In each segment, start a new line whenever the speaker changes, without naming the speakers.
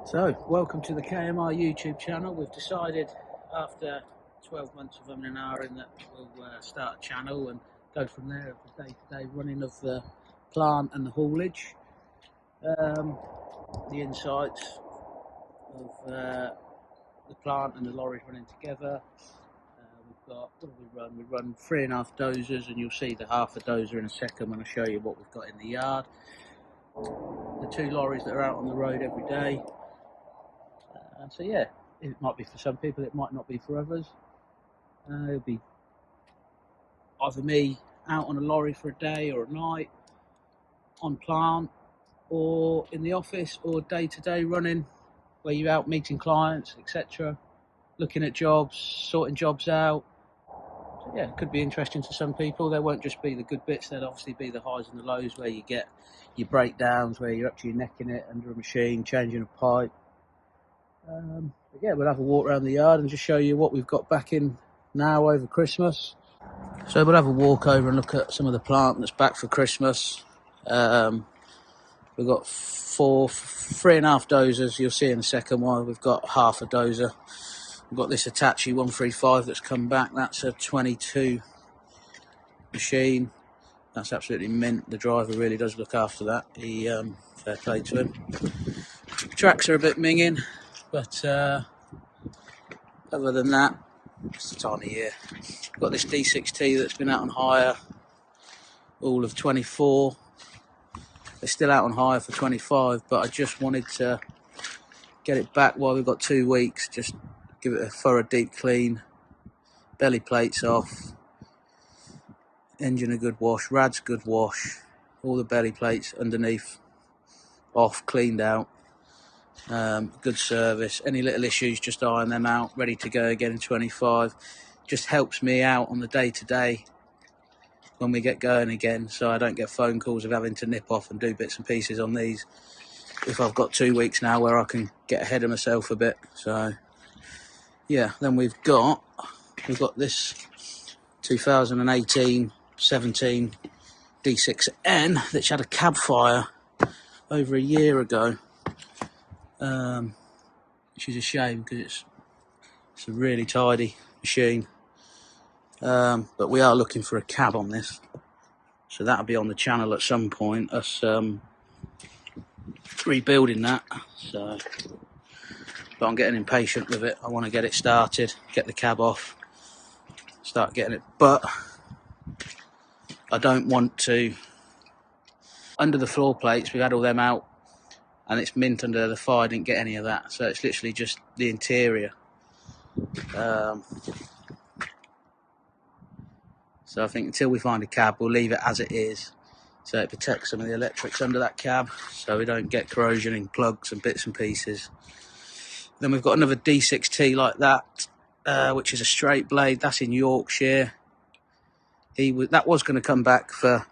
So, welcome to the KMR YouTube channel. We've decided after 12 months of umming and ahhing that we'll start a channel and go from there of the day-to-day running of the plant and the haulage. The insights of the plant and the lorries running together. We've got, what do we run? We run 3.5 dozers, and you'll see the half a dozer in a second when I show you what we've got in the yard. The 2 lorries that are out on the road every day. So yeah, it might be for some people, it might not be for others. It'll be either me out on a lorry for a day or a night, on plant, or in the office, or day-to-day running, where you're out meeting clients, etc., looking at jobs, sorting jobs out. So yeah, it could be interesting to some people. There won't just be the good bits, there'll obviously be the highs and the lows, where you get your breakdowns, where you're actually necking it under a machine, changing a pipe. But yeah, we'll have a walk around the yard and just show you what we've got back in now over Christmas. So we'll have a walk over and look at some of the plant that's back for Christmas. We've got 3.5 dozers. You'll see in a second why we've got half a dozer. We've got this Hitachi 135 that's come back. That's a 22 machine. That's absolutely mint. The driver really does look after that. Fair play to him. Tracks are a bit minging, but other than that, it's the time of year. We've got this D6T that's been out on hire all of 24. It's still out on hire for 25, but I just wanted to get it back while we've got 2 weeks. Just give it a thorough deep clean, belly plates off, engine a good wash, rads good wash, all the belly plates underneath off, cleaned out. Good service. Any little issues, just iron them out, ready to go again in 25. Just helps me out on the day-to-day when we get going again, so I don't get phone calls of having to nip off and do bits and pieces on these if I've got 2 weeks now where I can get ahead of myself a bit. So yeah, then we've got this 2018-17 D6N that's had a cab fire over a year ago, which is a shame because it's a really tidy machine. But we are looking for a cab on this, so that'll be on the channel at some point, us rebuilding that. So, but I'm getting impatient with it. I want to get it started, get the cab off, start getting it, but I don't want to. Under the floor plates, we've had all them out and it's mint under the fire. I didn't get any of that, so it's literally just the interior. So I think until we find a cab, we'll leave it as it is, so it protects some of the electrics under that cab, so we don't get corrosion in plugs and bits and pieces. Then we've got another D6T like that, which is a straight blade. That's in Yorkshire. That was going to come back for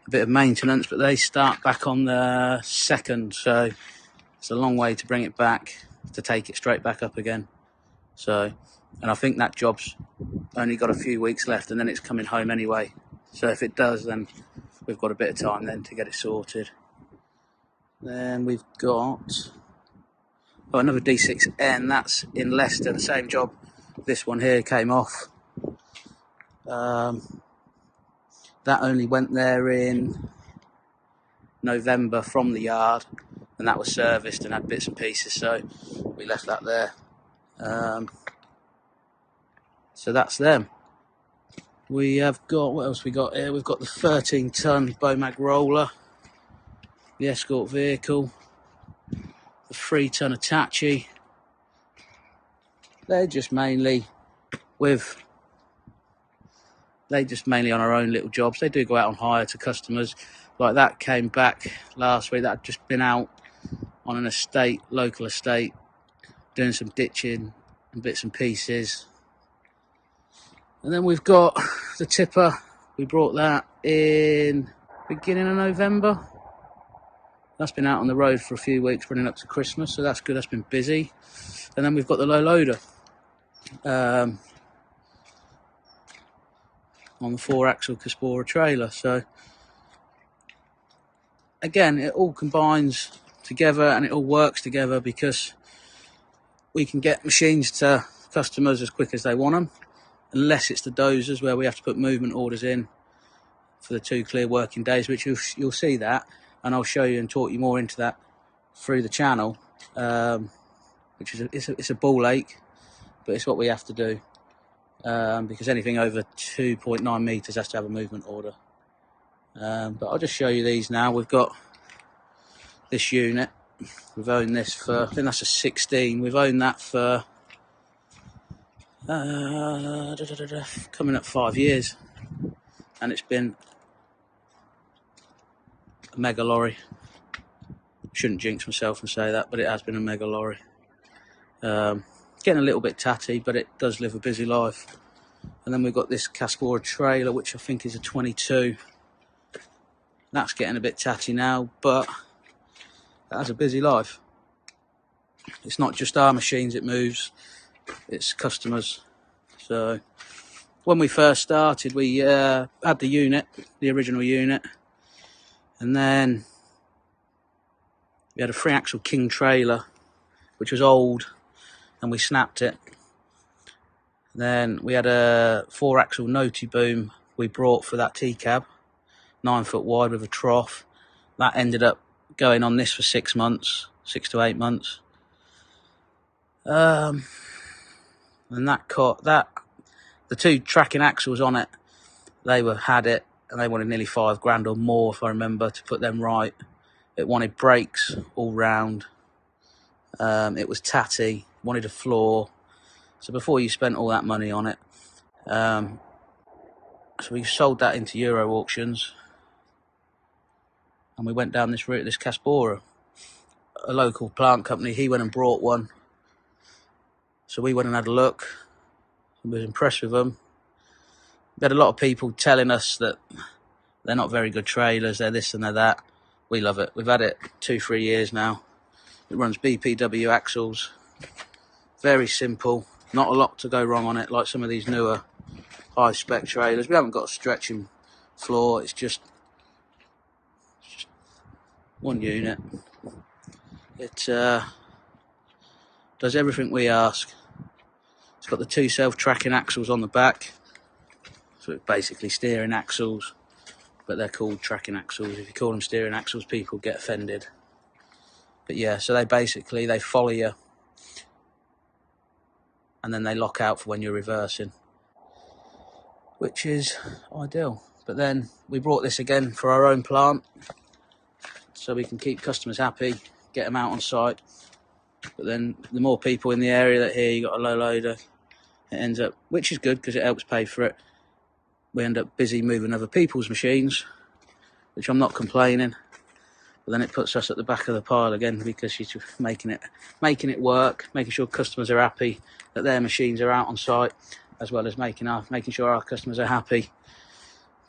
a bit of maintenance, but they start back on the 2nd, so it's a long way to bring it back, to take it straight back up again. So, and I think that job's only got a few weeks left and then it's coming home anyway. So if it does, then we've got a bit of time then to get it sorted. Then we've got another D6N, that's in Leicester, the same job. This one here came off. That only went there in November from the yard, and that was serviced and had bits and pieces, so we left that there. So that's them. We have got, what else we got here? We've got the 13-ton Bomag roller, the escort vehicle, the 3-ton Hitachi. They're just mainly on our own little jobs. They do go out on hire to customers. Like that came back last week. That had just been out on an estate, local estate, doing some ditching and bits and pieces. And then we've got the tipper. We brought that in beginning of November. That's been out on the road for a few weeks running up to Christmas, so that's good. That's been busy. And then we've got the low loader on the 4-axle Caspora trailer. So again, it all combines together, and it all works together because we can get machines to customers as quick as they want them, unless it's the dozers where we have to put movement orders in for the 2 clear working days, which you'll see that, and I'll show you and talk you more into that through the channel, which is it's a ball ache, but it's what we have to do, because anything over 2.9 meters has to have a movement order. But I'll just show you these now. We've got this unit. We've owned this for, I think that's a 16. We've owned that for coming up 5 years, and it's been a mega lorry. Shouldn't jinx myself and say that, but it has been a mega lorry. Getting a little bit tatty, but it does live a busy life. And then we've got this Caspora trailer, which I think is a 22. That's getting a bit tatty now, but that has a busy life. It's not just our machines it moves, it's customers. So when we first started, we had the unit, the original unit, and then we had a 3-axle King trailer, which was old, and we snapped it. Then we had a 4-axle Noti boom we brought for that T-cab, 9 foot wide with a trough. That ended up going on this for 6 months, 6 to 8 months. And the 2 tracking axles on it, they had it, and they wanted nearly 5 grand or more, if I remember, to put them right. It wanted brakes all round. It was tatty, wanted a floor. So before you spent all that money on it, so we sold that into Euro auctions, and we went down this route, this Caspora. A local plant company, he went and brought one. So we went and had a look. We was impressed with them. We had a lot of people telling us that they're not very good trailers, they're this and they're that. We love it. We've had it 2-3 years now. It runs BPW axles. Very simple. Not a lot to go wrong on it, like some of these newer high-spec trailers. We haven't got a stretching floor. It's just one unit. It does everything we ask. It's got the 2 self-tracking axles on the back. So it's basically steering axles, but they're called tracking axles. If you call them steering axles, people get offended. But yeah, so they follow you, and then they lock out for when you're reversing, which is ideal. But then we brought this again for our own plant, so we can keep customers happy, get them out on site. But then the more people in the area that hear you got a low loader, it ends up, which is good because it helps pay for it, we end up busy moving other people's machines, which I'm not complaining. But then it puts us at the back of the pile again, because you're making it work, making sure customers are happy that their machines are out on site, as well as making sure our customers are happy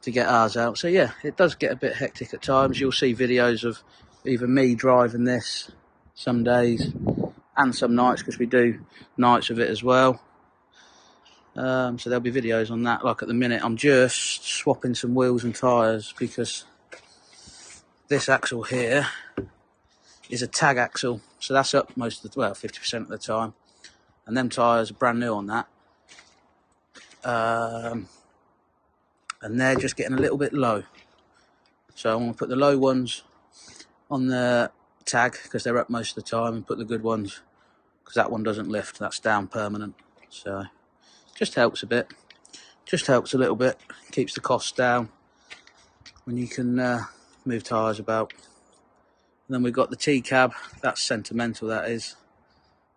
to get ours out. So yeah, it does get a bit hectic at times. You'll see videos of either me driving this some days and some nights, because we do nights of it as well. So there'll be videos on that. Like at the minute, I'm just swapping some wheels and tyres, because this axle here is a tag axle, so that's up 50% of the time, and them tyres are brand new on that, and they're just getting a little bit low. So I'm going to put the low ones on the tag, because they're up most of the time, and put the good ones, because that one doesn't lift, that's down permanent. So just helps a bit, just helps a little bit, keeps the costs down when you can move tyres about. And then we've got the T-cab, that's sentimental, that is.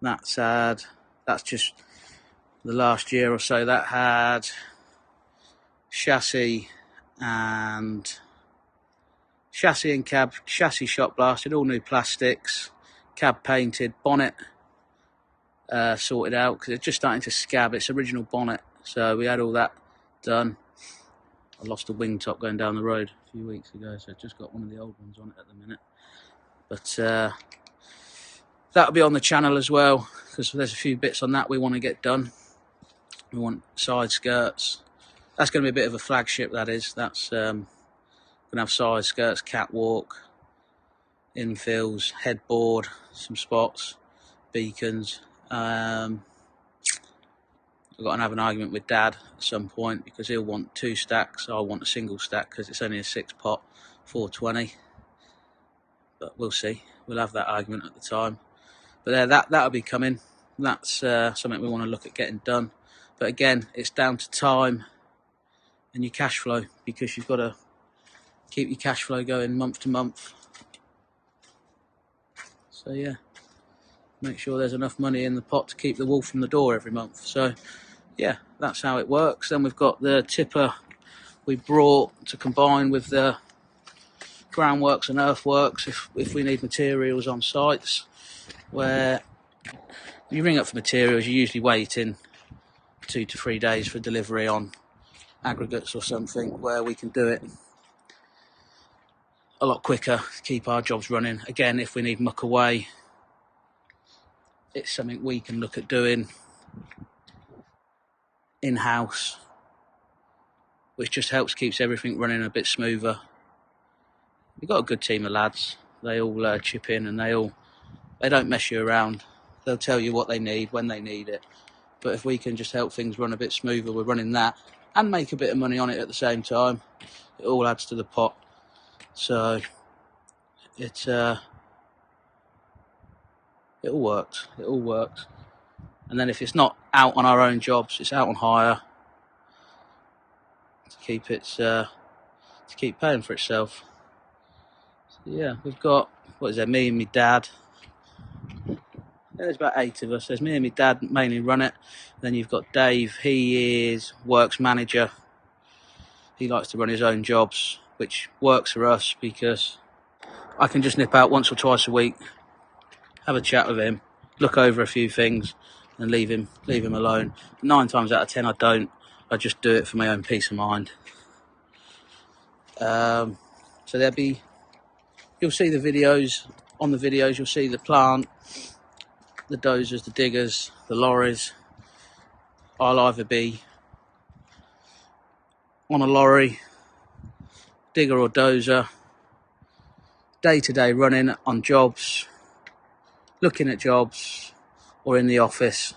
That's just the last year or so, that had chassis and cab, chassis shot blasted, all new plastics, cab painted, bonnet sorted out, because it's just starting to scab, its original bonnet. So we had all that done. I lost a wing top going down the road a few weeks ago, so I've just got one of the old ones on it at the minute. But that'll be on the channel as well, because there's a few bits on that we want to get done. We want side skirts. That's going to be a bit of a flagship, that is. That's going to have side skirts, catwalk, infills, headboard, some spots, beacons. I've got to have an argument with Dad at some point because he'll want 2 stacks. I want a single stack because it's only a 6-pot 420. But we'll see. We'll have that argument at the time. But that'll be coming. That's something we want to look at getting done. But again, it's down to time and your cash flow, because you've got to keep your cash flow going month to month. So yeah, make sure there's enough money in the pot to keep the wolf from the door every month. So yeah, that's how it works. Then we've got the tipper we brought to combine with the groundworks and earthworks if we need materials on sites. Where you ring up for materials, you're usually waiting 2 to 3 days for delivery on aggregates or something, where we can do it a lot quicker to keep our jobs running. Again, if we need muck away, it's something we can look at doing in-house, which just helps keeps everything running a bit smoother. We've got a good team of lads. They all chip in, and they don't mess you around. They'll tell you what they need when they need it. But if we can just help things run a bit smoother, we're running that and make a bit of money on it at the same time. It all adds to the pot. So it all works. It all works. And then if it's not out on our own jobs, it's out on hire to keep paying for itself. So yeah, we've got, what is there, me and my dad. There's about 8 of us. There's me and my dad mainly run it. Then you've got Dave. He is works manager. He likes to run his own jobs, which works for us because I can just nip out once or twice a week, have a chat with him, look over a few things, and leave him alone. 9 times out of 10, I don't. I just do it for my own peace of mind. So you'll see the videos. On the videos, you'll see the plant, the dozers, the diggers, the lorries. I'll either be on a lorry, digger or dozer, day-to-day running on jobs, looking at jobs, or in the office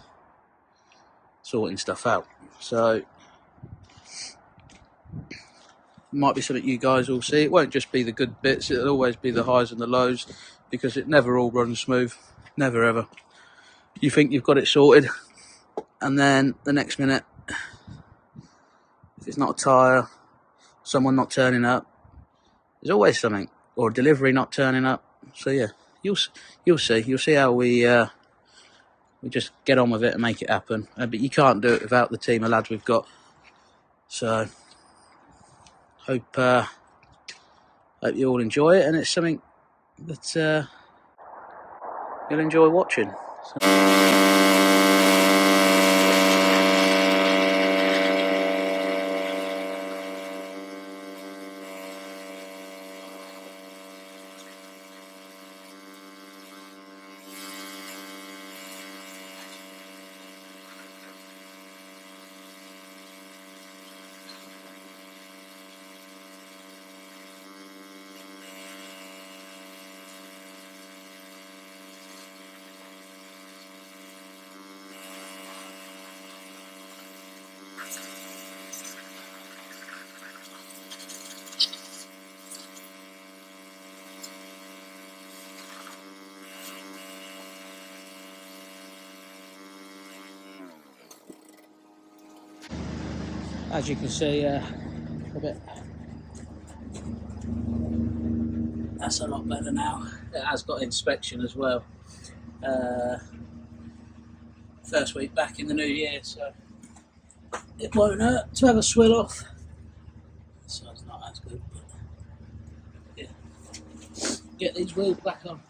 sorting stuff out. So it might be something you guys will see. It won't just be the good bits, it'll always be the highs and the lows, because it never all runs smooth. Never ever. You think you've got it sorted, and then the next minute, if it's not a tyre, someone not turning up, there's always something, or a delivery not turning up. So yeah, you'll see how we just get on with it and make it happen. But you can't do it without the team of lads we've got. So hope you all enjoy it, and it's something that you'll enjoy watching. As you can see, that's a lot better now. It has got inspection as well. First week back in the new year, so it won't hurt to have a swill off. So it's not as good, but yeah. Get these wheels back on.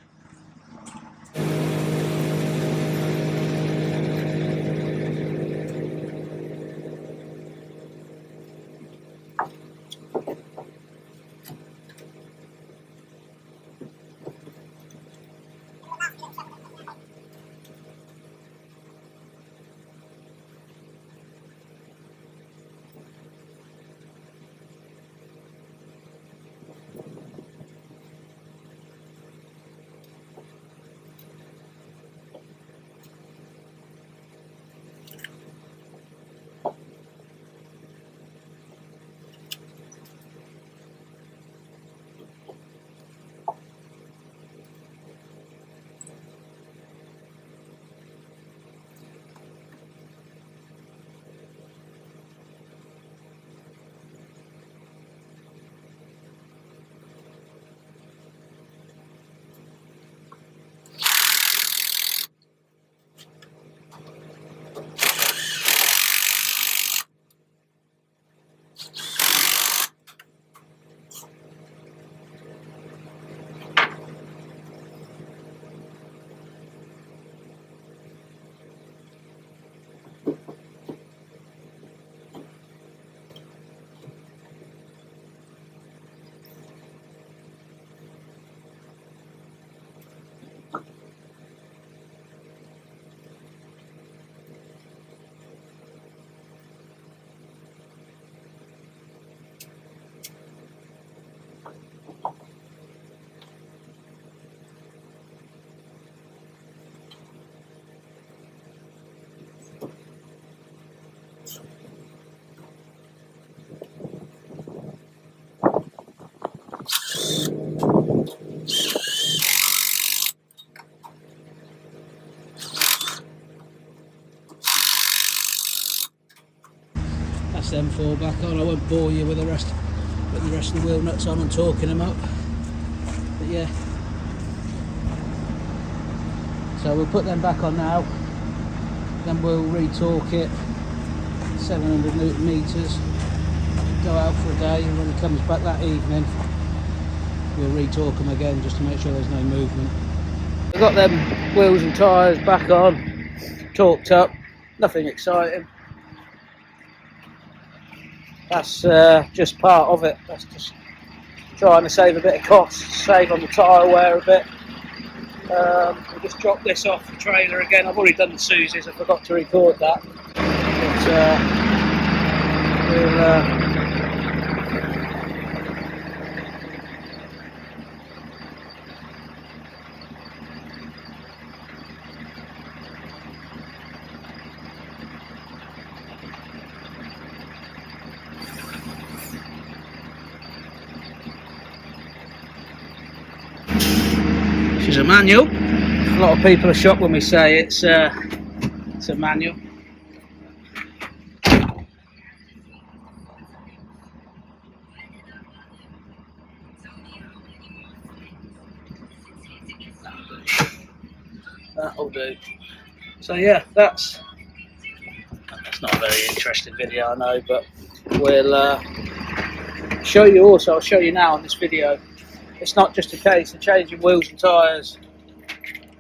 That's them four back on. I won't bore you with the rest, putting the rest of the wheel nuts on and torquing them up. But yeah. So we'll put them back on now. Then we'll re-torque it 700 Newton meters. Go out for a day, and when he comes back that evening, we'll re-torque them again just to make sure there's no movement. We've got them wheels and tyres back on, torqued up, nothing exciting. That's just part of it. That's just trying to save a bit of cost, save on the tyre wear a bit. We'll just drop this off the trailer again. I've already done the Susies, I forgot to record that. But this is a manual. A lot of people are shocked when we say it's a manual. That'll do. So yeah, that's not a very interesting video, I know, but we'll show you also. I'll show you now in this video. It's not just a case of changing wheels and tyres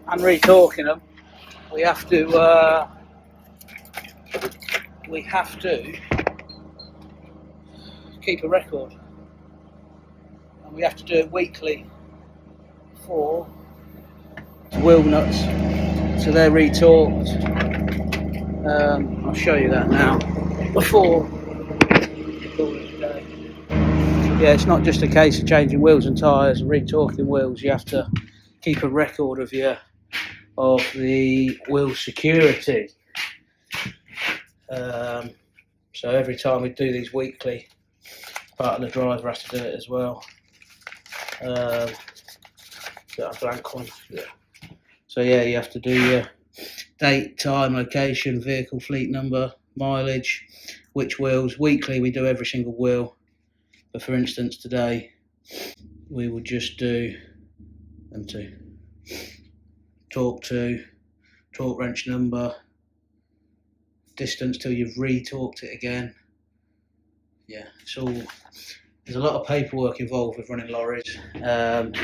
and re-torquing them. We have to keep a record, and we have to do it weekly for wheel nuts, so they're re-torqued. I'll show you that now before yeah, it's not just a case of changing wheels and tyres and re-torquing wheels. You have to keep a record of the wheel security. So every time we do these weekly, part of the driver has to do it as well. Got a blank one. Yeah. So yeah, you have to do your date, time, location, vehicle, fleet number, mileage, which wheels. Weekly we do every single wheel. But for instance, today we will just do them two. Torque wrench number, distance till you've re-torqued it again. Yeah, it's all. There's a lot of paperwork involved with running lorries. An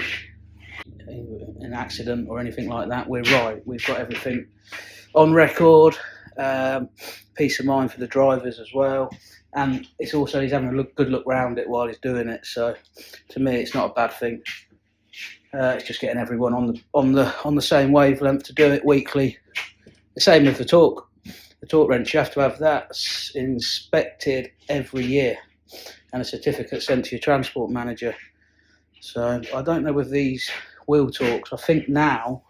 accident or anything like that, we're right. We've got everything on record. Peace of mind for the drivers as well. And it's also, he's having a good look round it while he's doing it. So to me, it's not a bad thing. It's just getting everyone on the same wavelength to do it weekly. The same with the torque wrench. You have to have that inspected every year and a certificate sent to your transport manager. So I don't know with these wheel torques. I think now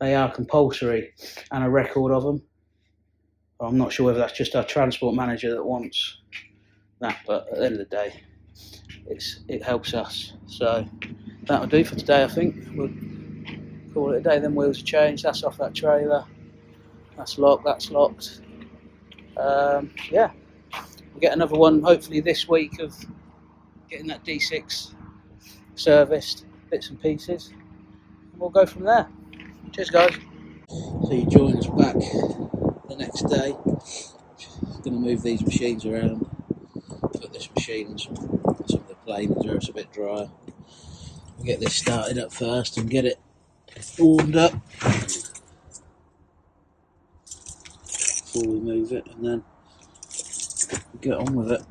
they are compulsory and a record of them. I'm not sure whether that's just our transport manager that wants that, but at the end of the day, it helps us. So that'll do for today, I think. We'll call it a day. Then wheels are changed. That's off that trailer. That's locked. That's locked. Yeah, we'll get another one hopefully this week of getting that D6 serviced, bits and pieces, and we'll go from there. Cheers, guys. So you join us back the next day. Going to move these machines around, put this machine on some of the planes where it's a bit drier. We'll get this started up first and get it warmed up before we move it, and then get on with it.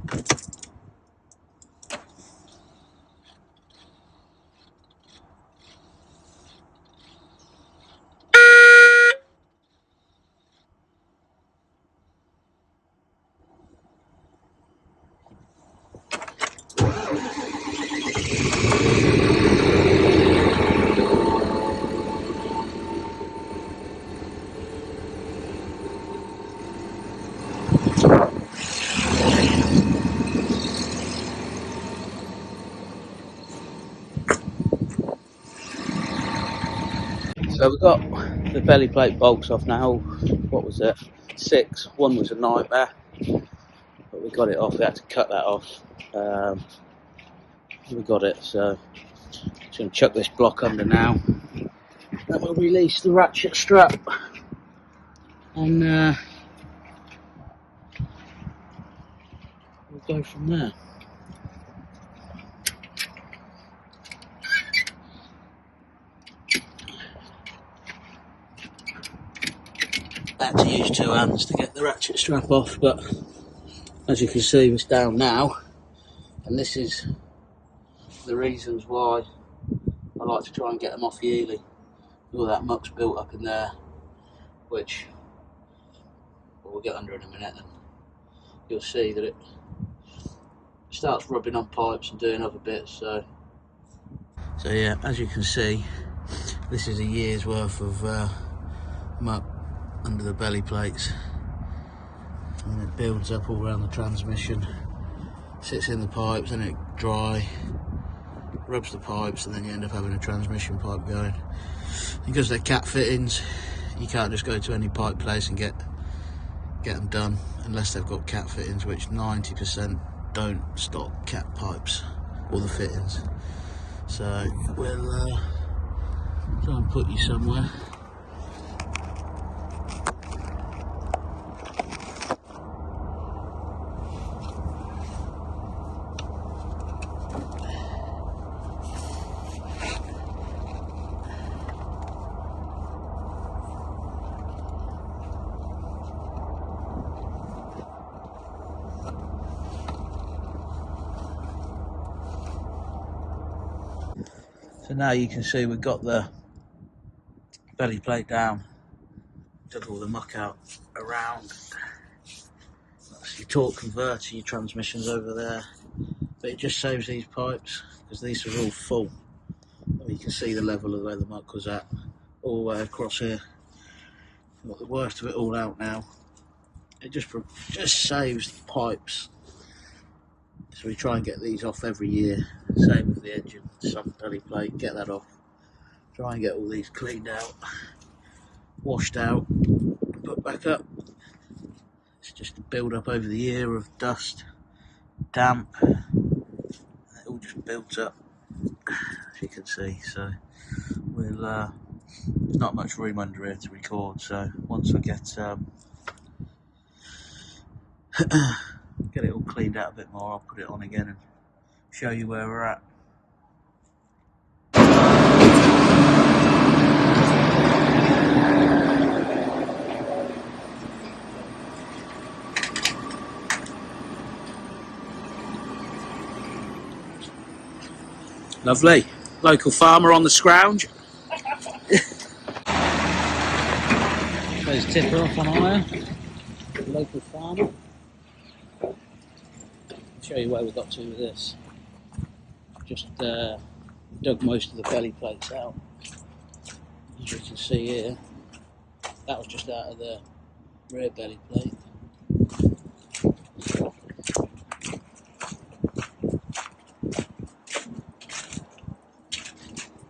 So we've got the belly plate bolts off now. What was it? 6. One was a nightmare. But but we got it off. We had to cut that off. We got it, so just going to chuck this block under now. Then we'll release the ratchet strap, and we'll go from there. I had to use 2 hands to get the ratchet strap off, but as you can see, it's down now, and this is the reasons why I like to try and get them off yearly. All that muck's built up in there, which we'll get under in a minute, and you'll see that it starts rubbing on pipes and doing other bits. So yeah, as you can see, this is a year's worth of muck under the belly plates, and it builds up all around the transmission, sits in the pipes, then it dry, rubs the pipes, and then you end up having a transmission pipe going. Because they're cat fittings, you can't just go to any pipe place and get them done unless they've got cat fittings, which 90% don't stock cat pipes or the fittings. So we'll try and put you somewhere. So now you can see we've got the belly plate down, took all the muck out around. That's your torque converter, your transmission's over there, but it just saves these pipes because these are all full. You can see the level of where the muck was at all the way across here. Got the worst of it all out now. It just saves the pipes. So we try and get these off every year. Same with the engine, sump belly plate, get that off. Try and get all these cleaned out, washed out, put back up. It's just a build up over the year of dust, damp. It all just builds up, as you can see. So we'll there's not much room under here to record. So once I get get it all cleaned out a bit more, I'll put it on again and show you where we're at. Lovely. Local farmer on the scrounge. There's tipper off on hire. Local farmer. Show you where we got to with this. Just dug most of the belly plates out. As you can see here, that was just out of the rear belly plate.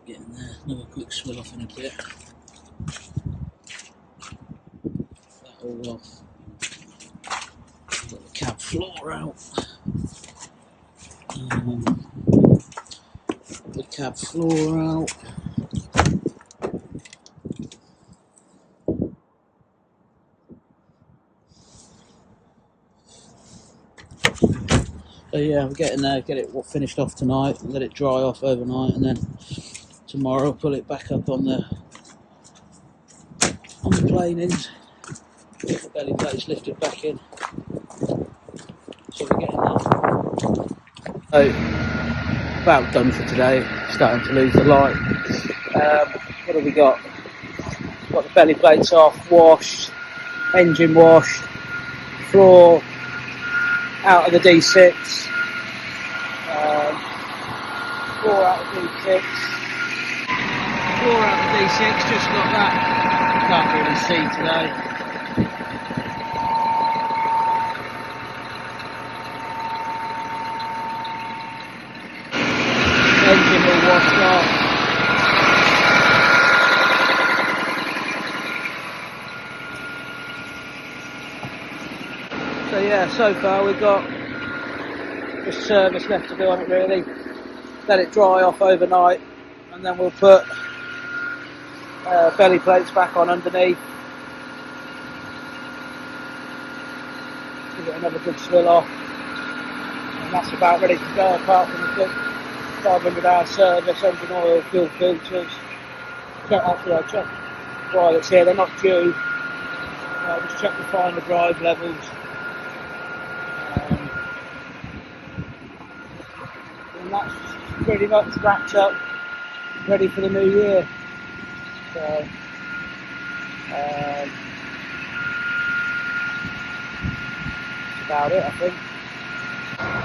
Getting there, another quick swill off in a bit. That all off. Got the cab floor out. The cab floor out. So yeah, I'm getting there, get it finished off tonight, let it dry off overnight, and then tomorrow I'll pull it back up on the planings. Get the belly plates lifted back in. So we're getting there. So about done for today. Starting to lose the light. What have we got? Got the belly plates off, washed, engine washed, floor out of the D6, floor out of D6, floor out of D6. Just got that. Can't really see today. Engine all washed off. So yeah, so far we've got just service left to do on it really. Let it dry off overnight, and then we'll put belly plates back on underneath. Give it another good swill off, and that's about ready to go, apart from the quick 500-hour service, engine oil, fuel filters. Actually, I checked while it's here, they're not due. I'll just check the final drive levels. And that's pretty much wrapped up, ready for the new year. So, that's about it, I think.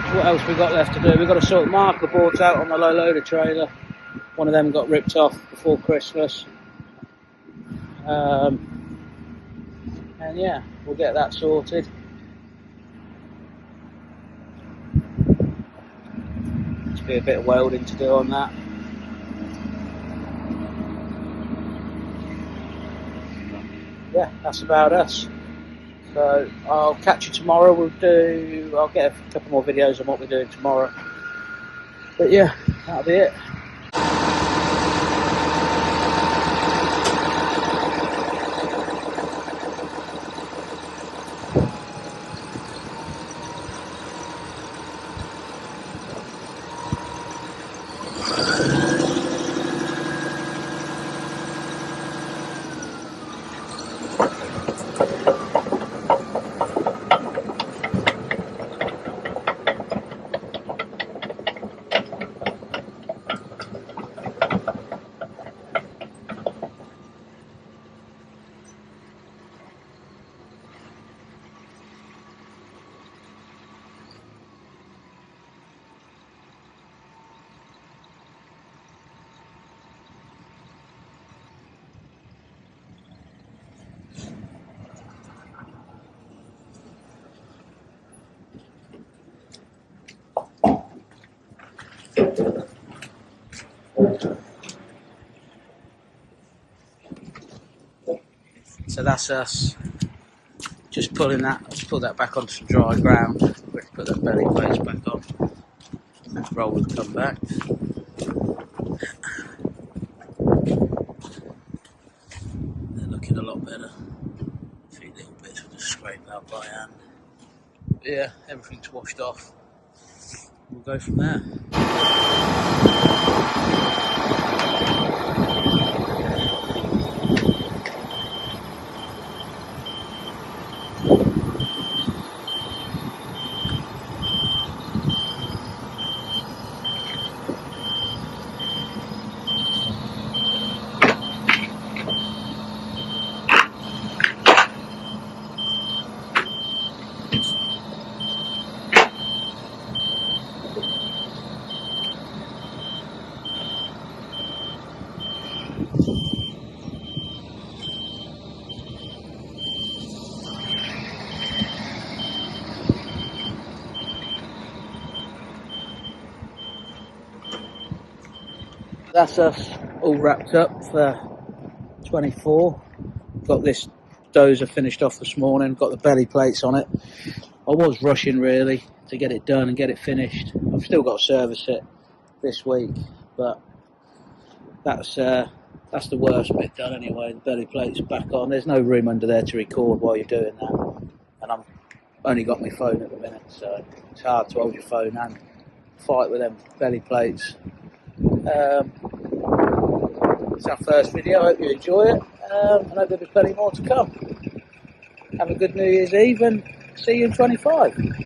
So what else we got left to do? We've got to sort marker boards out on the low loader trailer. One of them got ripped off before Christmas. And yeah, we'll get that sorted. There's be a bit of welding to do on that. Yeah, that's about us. So I'll catch you tomorrow. I'll get a couple more videos on what we're doing tomorrow. But yeah, that'll be it. So that's us. Just pulling that. Let's put that back onto some dry ground. Let's put that belly plates back on. Let's roll and come back. They're looking a lot better. A few little bits will just scrape out by hand. But yeah, everything's washed off. We'll go from there. That's us all wrapped up for 24. Got this dozer finished off this morning, got the belly plates on it. I was rushing really to get it done and get it finished. I've still got to service it this week, but that's the worst bit done anyway. The belly plates back on. There's no room under there to record while you're doing that, and I've only got my phone at the minute, so it's hard to hold your phone and fight with them belly plates. It's our first video. I hope you enjoy it, and I hope there'll be plenty more to come. Have a good New Year's Eve and see you in 25.